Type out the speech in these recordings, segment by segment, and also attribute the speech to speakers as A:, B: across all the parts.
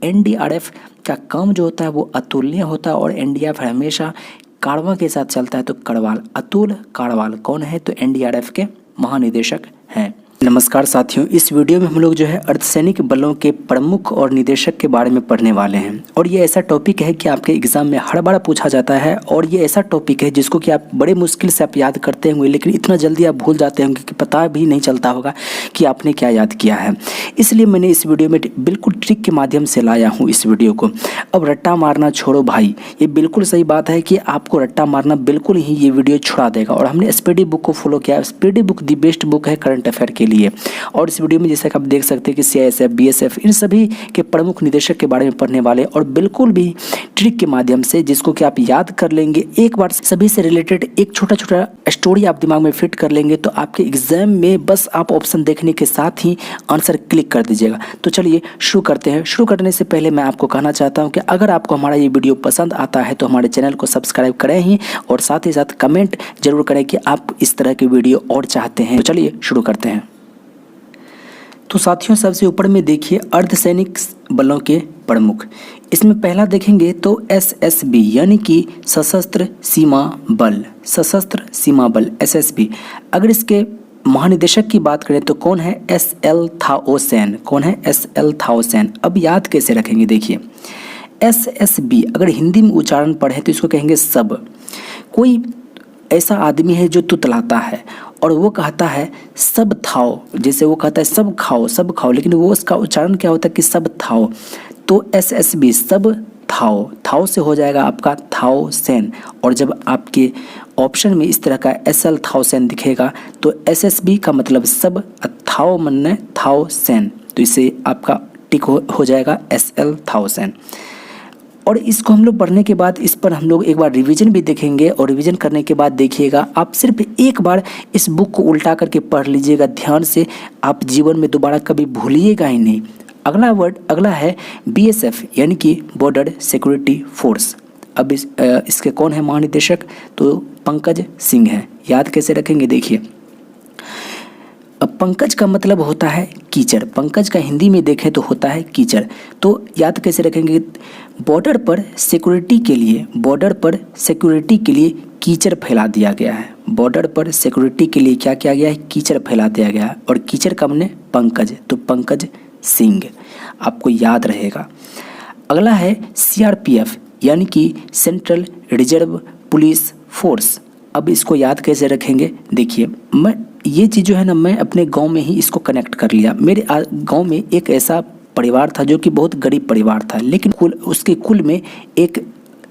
A: NDRF का काम जो होता है वो अतुलनीय होता है और एनडीआरएफ हमेशा कारवां के साथ चलता है। तो कड़वाल, अतुल कारवाल कौन है? तो एनडीआरएफ के महानिदेशक हैं। नमस्कार साथियों, इस वीडियो में हम लोग जो है अर्धसैनिक बलों के प्रमुख और निदेशक के बारे में पढ़ने वाले हैं। और ये ऐसा टॉपिक है कि आपके एग्जाम में हर बार पूछा जाता है और ये ऐसा टॉपिक है जिसको कि आप बड़े मुश्किल से आप याद करते होंगे, लेकिन इतना जल्दी आप भूल जाते होंगे कि पता भी नहीं चलता होगा कि आपने क्या याद किया है। इसलिए मैंने इस वीडियो में बिल्कुल ट्रिक के माध्यम से लाया हूँ इस वीडियो को। अब रट्टा मारना छोड़ो भाई, ये बिल्कुल सही बात है कि आपको रट्टा मारना बिल्कुल ही ये वीडियो छुड़ा देगा। और हमने स्पीडी बुक को फॉलो किया। Speedy book the best book है करंट अफेयर के लिए। और इस वीडियो में जैसे कि आप देख सकते हैं कि सीआईएसएफ, बीएसएफ इन सभी के प्रमुख निदेशक के बारे में पढ़ने वाले और बिल्कुल भी ट्रिक के माध्यम से जिसको कि आप याद कर लेंगे। एक बार सभी से रिलेटेड एक छोटा छोटा स्टोरी आप दिमाग में फिट कर लेंगे तो आपके एग्जाम में बस आप ऑप्शन देखने के साथ ही आंसर क्लिक कर दीजिएगा। तो चलिए शुरू करते हैं। शुरू करने से पहले मैं आपको कहना चाहता हूं कि अगर आपको हमारा ये वीडियो पसंद आता है तो हमारे चैनल को सब्सक्राइब करें ही और साथ ही साथ कमेंट जरूर करें कि आप इस तरह के वीडियो और चाहते हैं। तो चलिए शुरू करते हैं। तो साथियों, सबसे ऊपर में देखिए अर्धसैनिक बलों के प्रमुख। इसमें पहला देखेंगे तो एसएसबी यानी कि सशस्त्र सीमा बल, सशस्त्र सीमा बल एसएसबी। अगर इसके महानिदेशक की बात करें तो कौन है? एसएल थाओसेन। कौन है? एसएल थाओसेन। अब याद कैसे रखेंगे? देखिए एसएसबी अगर हिंदी में उच्चारण पढ़े तो इसको कहेंगे सब। कोई ऐसा आदमी है जो तुतलाता है और वो कहता है सब थाओ, जैसे वो कहता है सब खाओ सब खाओ, लेकिन वो उसका उच्चारण क्या होता है कि सब थाओ। तो एसएसबी सब थाओ, थाओ से हो जाएगा आपका थाओसेन। और जब आपके ऑप्शन में इस तरह का एसएल थाओसेन दिखेगा तो एसएसबी का मतलब सब, थाओ मन थाओसेन, तो इससे आपका टिक हो जाएगा एसएल थाओसेन। और इसको हम लोग पढ़ने के बाद इस पर हम लोग एक बार रिवीजन भी देखेंगे और रिवीजन करने के बाद देखिएगा आप सिर्फ एक बार इस बुक को उल्टा करके पढ़ लीजिएगा ध्यान से, आप जीवन में दोबारा कभी भूलिएगा ही नहीं। अगला है बीएसएफ यानी कि बॉर्डर सिक्योरिटी फोर्स। अब इसके कौन है महानिदेशक? तो पंकज सिंह है। याद कैसे रखेंगे? देखिए अब पंकज का मतलब होता है कीचड़। पंकज का हिंदी में देखें तो होता है कीचड़। तो याद कैसे रखेंगे? बॉर्डर पर सिक्योरिटी के लिए, बॉर्डर पर सिक्योरिटी के लिए कीचड़ फैला दिया गया है। बॉर्डर पर सिक्योरिटी के लिए क्या किया गया है? कीचड़ फैला दिया गया है। और कीचड़ का हमने पंकज, तो पंकज सिंह आपको याद रहेगा। अगला है सीआरपीएफ यानी कि सेंट्रल रिजर्व पुलिस फोर्स। अब इसको याद कैसे रखेंगे? देखिए मैं ये चीज़ जो है ना, मैं अपने गांव में ही इसको कनेक्ट कर लिया। मेरे गांव में एक ऐसा परिवार था जो कि बहुत गरीब परिवार था, लेकिन उसके कुल में एक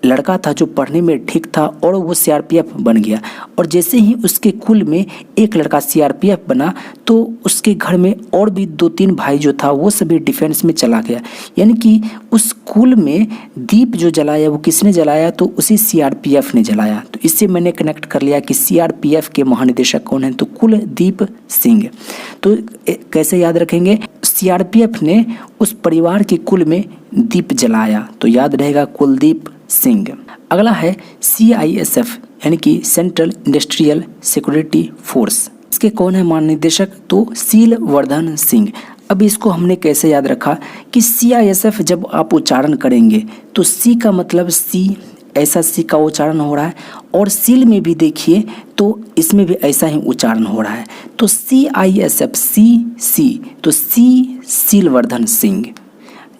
A: लड़का था जो पढ़ने में ठीक था और वो सीआरपीएफ बन गया। और जैसे ही उसके कुल में एक लड़का सीआरपीएफ बना तो उसके घर में और भी 2-3 भाई जो था वो सभी डिफेंस में चला गया। यानी कि उस कुल में दीप जो जलाया वो किसने जलाया? तो उसी सीआरपीएफ ने जलाया। तो इससे मैंने कनेक्ट कर लिया कि सीआरपीएफ के महानिदेशक कौन है? तो कुलदीप सिंह। तो कैसे याद रखेंगे? सीआरपीएफ ने उस परिवार के कुल में दीप जलाया, तो याद रहेगा कुलदीप सिंह। अगला है सीआईएसएफ यानी कि सेंट्रल इंडस्ट्रियल सिक्योरिटी फोर्स। इसके कौन है महानिदेशक? तो सीलवर्धन सिंह। अब इसको हमने कैसे याद रखा कि सीआईएसएफ जब आप उच्चारण करेंगे तो सी का मतलब सी, ऐसा सी का उच्चारण हो रहा है। और सील में भी देखिए तो इसमें भी ऐसा ही उच्चारण हो रहा है। तो सीआईएसएफ सी, तो सी सीलवर्धन सिंह।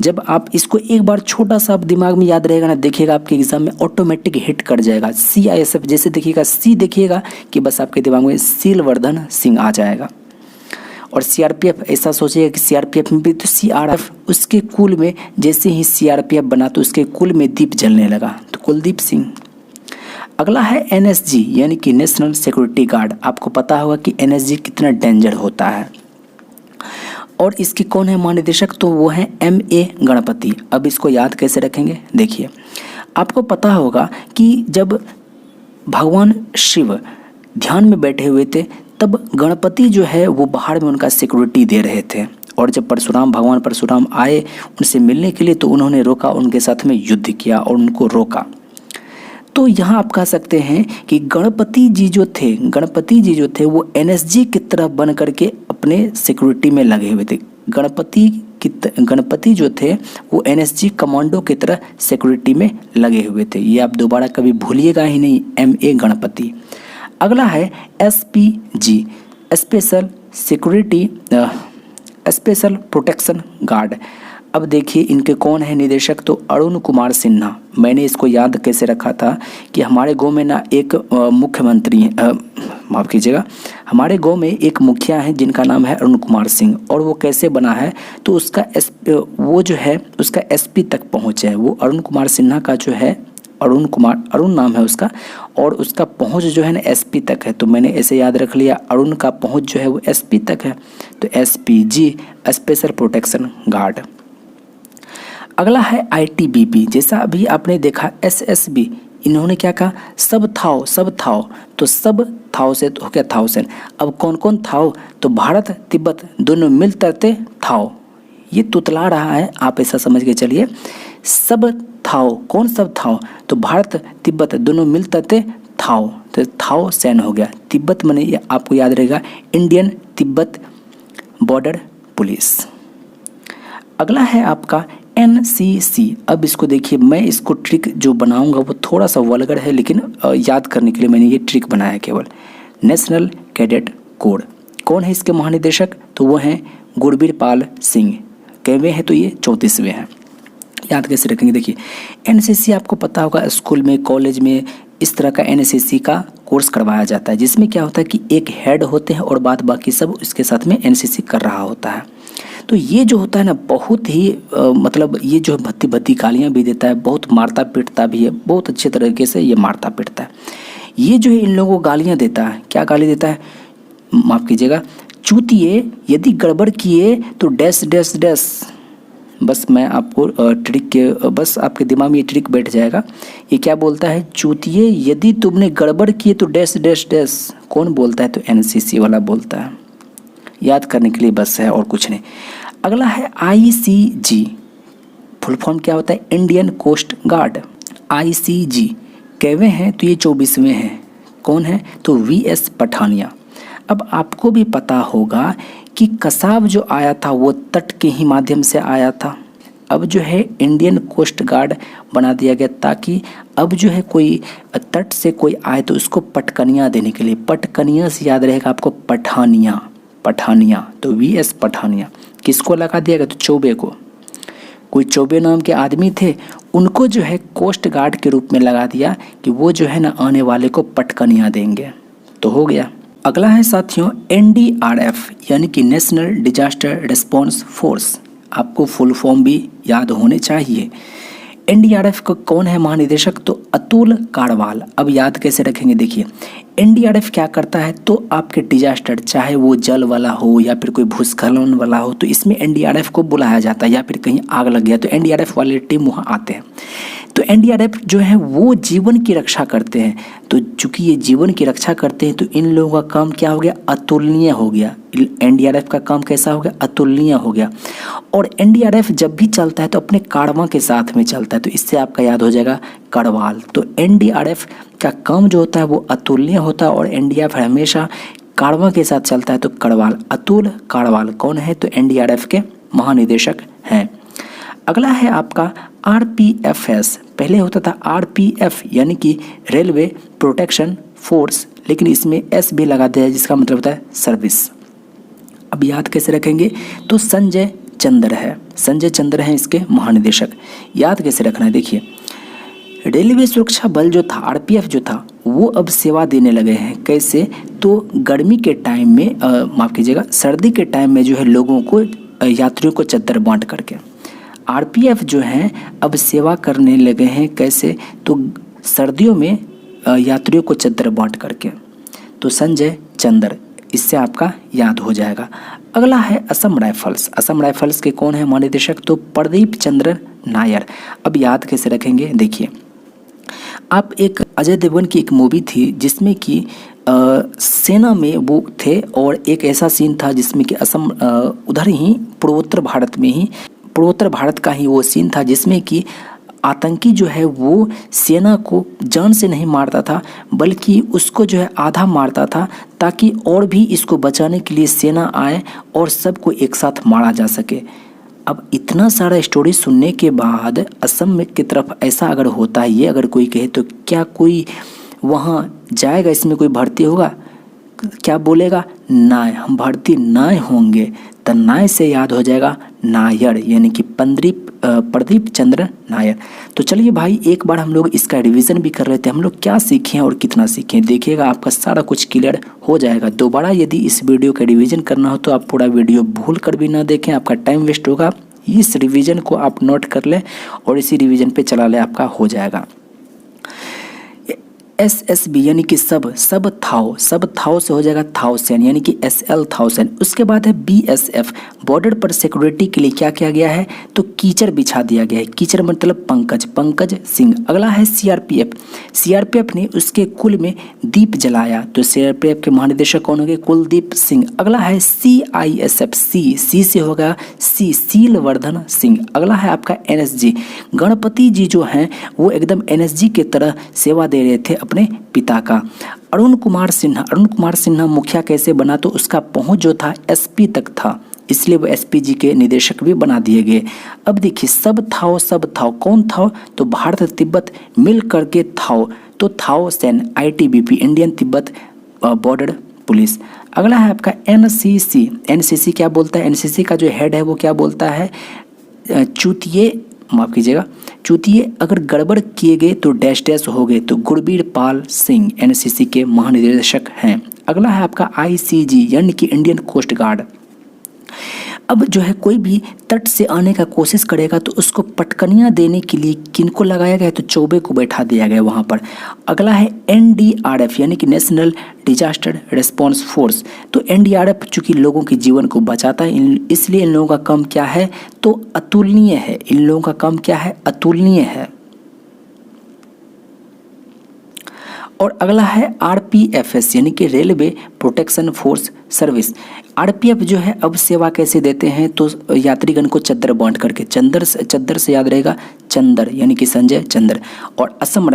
A: जब आप इसको एक बार छोटा सा आप दिमाग में याद रहेगा ना, देखिएगा आपके एग्जाम में ऑटोमेटिक हिट कर जाएगा। सीआईएसएफ जैसे देखिएगा सी देखिएगा कि बस आपके दिमाग में सीलवर्धन सिंह आ जाएगा। और सीआरपीएफ ऐसा सोचिएगा कि सीआरपीएफ में भी तो सीआरएफ, उसके कुल में जैसे ही सीआरपीएफ बना तो उसके कुल में दीप जलने लगा, तो कुलदीप सिंह। अगला है एनएसजी यानी कि नेशनल सिक्योरिटी गार्ड। आपको पता होगा कि एनएसजी कितना डेंजर होता है। और इसके कौन है महानिदेशक? तो वो है एमए गणपति। अब इसको याद कैसे रखेंगे? देखिए आपको पता होगा कि जब भगवान शिव ध्यान में बैठे हुए थे तब गणपति जो है वो बाहर में उनका सिक्योरिटी दे रहे थे। और जब भगवान परशुराम आए उनसे मिलने के लिए तो उन्होंने रोका, उनके साथ में युद्ध किया और उनको रोका। तो यहाँ आप कह सकते हैं कि गणपति जी जो थे वो एनएसजी की तरह बन करके अपने सिक्योरिटी में लगे हुए थे। गणपति कि गणपति जो थे वो एनएसजी कमांडो की तरह सिक्योरिटी में लगे हुए थे। ये आप दोबारा कभी भूलिएगा ही नहीं, MA गणपति। अगला है SPG, special security special protection guard. अब देखिए इनके कौन है निदेशक, तो अरुण कुमार सिन्हा। मैंने इसको याद कैसे रखा था कि हमारे गांव में ना एक मुख्यमंत्री माफ़ कीजिएगा, हमारे गांव में एक मुखिया हैं जिनका नाम है अरुण कुमार सिंह, और वो कैसे बना है तो उसका वो जो है उसका SP तक पहुँच है। वो अरुण कुमार सिन्हा का जो है अरुण नाम है उसका, और उसका पहुंच जो है ना SP तक है। तो मैंने ऐसे याद रख लिया, अरुण का पहुंच जो है वो SP तक है, तो SPG स्पेशल प्रोटेक्शन गार्ड। अगला है ITBP, जैसा अभी आपने देखा SSB, इन्होंने क्या कहा, सब थाओ, तो सब थाओ से तो हो गया थाउजेंड। अब कौन कौन थाओ, तो भारत तिब्बत दोनों मिल तरते थाओ। ये तुतला रहा है, आप ऐसा समझ के चलिए। सब थाओ, कौन सब थाओ, तो भारत तिब्बत दोनों मिल तरते थाओ, तो थाओ सैन हो गया। तिब्बत माने आपको याद रहेगा इंडियन तिब्बत बॉर्डर पुलिस। अगला है आपका NCC। अब इसको देखिए, मैं इसको ट्रिक जो बनाऊंगा वो थोड़ा सा वल्गर है, लेकिन याद करने के लिए मैंने ये ट्रिक बनाया केवल। नेशनल कैडेट कोर, कौन है इसके महानिदेशक, तो वो हैं गुरबीर पाल सिंह। कैवे हैं, तो ये 34वें हैं। याद कैसे रखेंगे, देखिए NCC आपको पता होगा स्कूल में कॉलेज में इस तरह का NCC का कोर्स करवाया जाता है, जिसमें क्या होता है कि एक हेड होते हैं और बाद बाकी सब इसके साथ में NCC कर रहा होता है। तो ये जो होता है ना बहुत ही मतलब ये जो भद्दी भद्दी गालियाँ भी देता है, बहुत मारता पीटता भी है, बहुत अच्छे तरीके से ये मारता पीटता है। ये जो है इन लोगों को गालियाँ देता है, क्या गाली देता है, माफ़ कीजिएगा, चूतिए यदि गड़बड़ किए तो डैश डैश डैश। बस मैं आपको ट्रिक के बस आपके दिमाग में ये ट्रिक बैठ जाएगा। ये क्या बोलता है, चूतिए यदि तुमने गड़बड़ किए तो डैश डैश डैश। कौन बोलता है, तो NCC वाला बोलता है। याद करने के लिए बस है और कुछ नहीं। अगला है ICG, फुल फॉर्म क्या होता है, इंडियन कोस्ट गार्ड। ICG कैवे हैं, तो ये 24वें हैं। कौन है, तो VS पठानिया। अब आपको भी पता होगा कि कसाब जो आया था वो तट के ही माध्यम से आया था। अब जो है इंडियन कोस्ट गार्ड बना दिया गया, ताकि अब जो है कोई तट से कोई आए तो उसको पटकनिया देने के लिए, पटकनिया से याद रहेगा आपको पठानिया, तो VS पठानिया। किसको लगा दिया गया, तो चौबे को। कोई चौबे नाम के आदमी थे, उनको जो है कोस्ट गार्ड के रूप में लगा दिया कि वो जो है ना आने वाले को पटकनिया देंगे, तो हो गया। अगला है साथियों NDRF, यानी कि नेशनल डिजास्टर रिस्पॉन्स फोर्स। आपको फुल फॉर्म भी याद होने चाहिए। NDRF का कौन है महानिदेशक, तो अतुल काड़वाल। अब याद कैसे रखेंगे, देखिए NDRF क्या करता है, तो आपके डिजास्टर चाहे वो जल वाला हो या फिर कोई भूस्खलन वाला हो, तो इसमें NDRF को बुलाया जाता है। या फिर कहीं आग लग गया तो NDRF वाले टीम वहाँ आते हैं। तो NDRF जो है वो जीवन की रक्षा करते हैं। तो चूंकि ये जीवन की रक्षा करते हैं तो इन लोगों का काम क्या हो गया, अतुलनीय हो गया। NDRF का काम कैसा हो गया, अतुलनीय हो गया। और NDRF जब भी चलता है तो अपने काड़वा के साथ में चलता है, तो इससे आपका याद हो जाएगा कड़वाल। तो NDRF का काम जो होता है वो अतुलनीय होता है, और NDRF हमेशा काड़वा के साथ चलता है, तो कड़वाल। अतुल काड़वाल कौन है, तो NDRF के महानिदेशक हैं। अगला है आपका RPFS। पहले होता था RPF यानी कि रेलवे प्रोटेक्शन फोर्स, लेकिन इसमें S भी लगा दिया है जिसका मतलब होता है सर्विस। अब याद कैसे रखेंगे, तो संजय चंद्र हैं इसके महानिदेशक। याद कैसे रखना है, देखिए रेलवे सुरक्षा बल जो था RPF जो था वो अब सेवा देने लगे हैं। कैसे, तो गर्मी के टाइम में माफ़ कीजिएगा सर्दी के टाइम में जो है लोगों को यात्रियों को चद्दर बांट करके RPF जो हैं अब सेवा करने लगे हैं। कैसे, तो सर्दियों में यात्रियों को चद्दर बांट करके। तो संजय चंद्र, इससे आपका याद हो जाएगा। अगला है असम राइफल्स के कौन है महानिदेशक, तो प्रदीप चंद्र नायर। अब याद कैसे रखेंगे, देखिए आप एक अजय देवगन की एक मूवी थी जिसमें कि सेना में वो थे, और एक ऐसा सीन था जिसमें कि असम उधर ही पूर्वोत्तर भारत का ही वो सीन था जिसमें कि आतंकी जो है वो सेना को जान से नहीं मारता था, बल्कि उसको जो है आधा मारता था, ताकि और भी इसको बचाने के लिए सेना आए और सबको एक साथ मारा जा सके। अब इतना सारा स्टोरी सुनने के बाद असम में की तरफ ऐसा अगर होता है, ये अगर कोई कहे तो क्या कोई वहाँ जाएगा, इसमें कोई भर्ती होगा? क्या बोलेगा? नाय, हम भर्ती नाय होंगे। तो नाय से याद हो जाएगा नायर, यानी कि प्रदीप चंद्र नायर। तो चलिए भाई एक बार हम लोग इसका रिवीजन भी कर लेते हैं, हम लोग क्या सीखे हैं और कितना सीखे हैं। देखिएगा आपका सारा कुछ क्लियर हो जाएगा। दोबारा यदि इस वीडियो का रिवीजन करना हो तो आप पूरा वीडियो भूल कर भी ना देखें, आपका टाइम वेस्ट होगा। इस रिवीजन को आप नोट कर लें और इसी रिवीजन पे चला लें, आपका हो जाएगा। SSB यानी कि सब थाव से हो जाएगा थाउसेंड, यानी कि SL 1000। उसके बाद है BSF, बॉर्डर पर सिक्योरिटी के लिए क्या किया गया है? तो कीचड़ बिछा दिया गया है। कीचड़ मतलब पंकज सिंह। अगला है CRPF ने उसके कुल में दीप जलाया। तो CRPF के महानिदेशक कौन होंगे? कुलदीप सिंह। अगला है CISF, सी से होगा शीलवर्धन सिंह। अगला है आपका NSG, गणपति जी जो हैं वो एकदम NSG के तरह सेवा दे रहे थे अपने पिता का। अरुण कुमार सिन्हा मुखिया कैसे बना? तो उसका पहुंच जो था SP तक था, इसलिए वो SPG के निदेशक भी बना दिए गए। अब देखिए सब थाव कौन था? तो भारत तिब्बत मिल करके थाव, तो थाव Sen ITBP, Indian Tibet border police. अगला है आपका NCC क्या बोलता है? NCC का जो हेड है वो क्या बोलता है? चूतिए अगर गड़बड़ किए गए तो डैश हो गए। तो गुरबीर पाल सिंह NCC के महानिदेशक हैं। अगला है आपका ICG यानी कि इंडियन कोस्ट गार्ड। अब जो है कोई भी तट से आने का कोशिश करेगा तो उसको पटकनियाँ देने के लिए किनको लगाया गया? तो चौबे को बैठा दिया गया वहाँ पर। अगला है NDRF यानी कि नेशनल डिजास्टर रिस्पांस फोर्स। तो NDRF चूँकि लोगों के जीवन को बचाता है, इसलिए इन लोगों का काम क्या है? तो अतुलनीय है। इन लोगों का काम क्या है? अतुलनीय है। और अगला है RPFS यानी कि railway protection force service. RPF जो है अब सेवा कैसे देते हैं? तो यात्रीगण को चद्दर बांट करके, चद्दर से याद रहेगा चंदर, यानी कि संजय चंद्र। और असम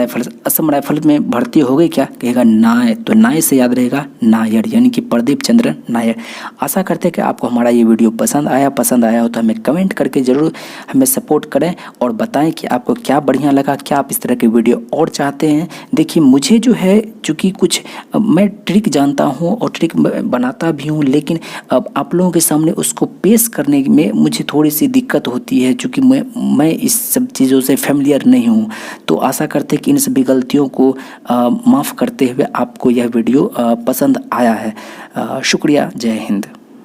A: राइफल में भर्ती हो गई क्या? कहेगा नाय, तो नाय से याद रहेगा नायर, यानी कि प्रदीप चंद्र नायर। आशा करते हैं कि आपको हमारा ये वीडियो पसंद आया हो तो हमें कमेंट करके ज़रूर हमें सपोर्ट करें और बताएं कि आपको क्या बढ़िया लगा, क्या आप इस तरह के वीडियो और चाहते हैं। देखिए मुझे जो है चूँकि कुछ मैं ट्रिक जानता हूँ और ट्रिक बनाता भी हूँ, लेकिन अब आप लोगों के सामने उसको पेश करने में मुझे थोड़ी सी दिक्कत होती है, क्योंकि मैं इस सब चीज़ों से फेमिलियर नहीं हूँ। तो आशा करते हैं कि इन सभी गलतियों को माफ़ करते हुए आपको यह वीडियो पसंद आया है। शुक्रिया। जय हिंद।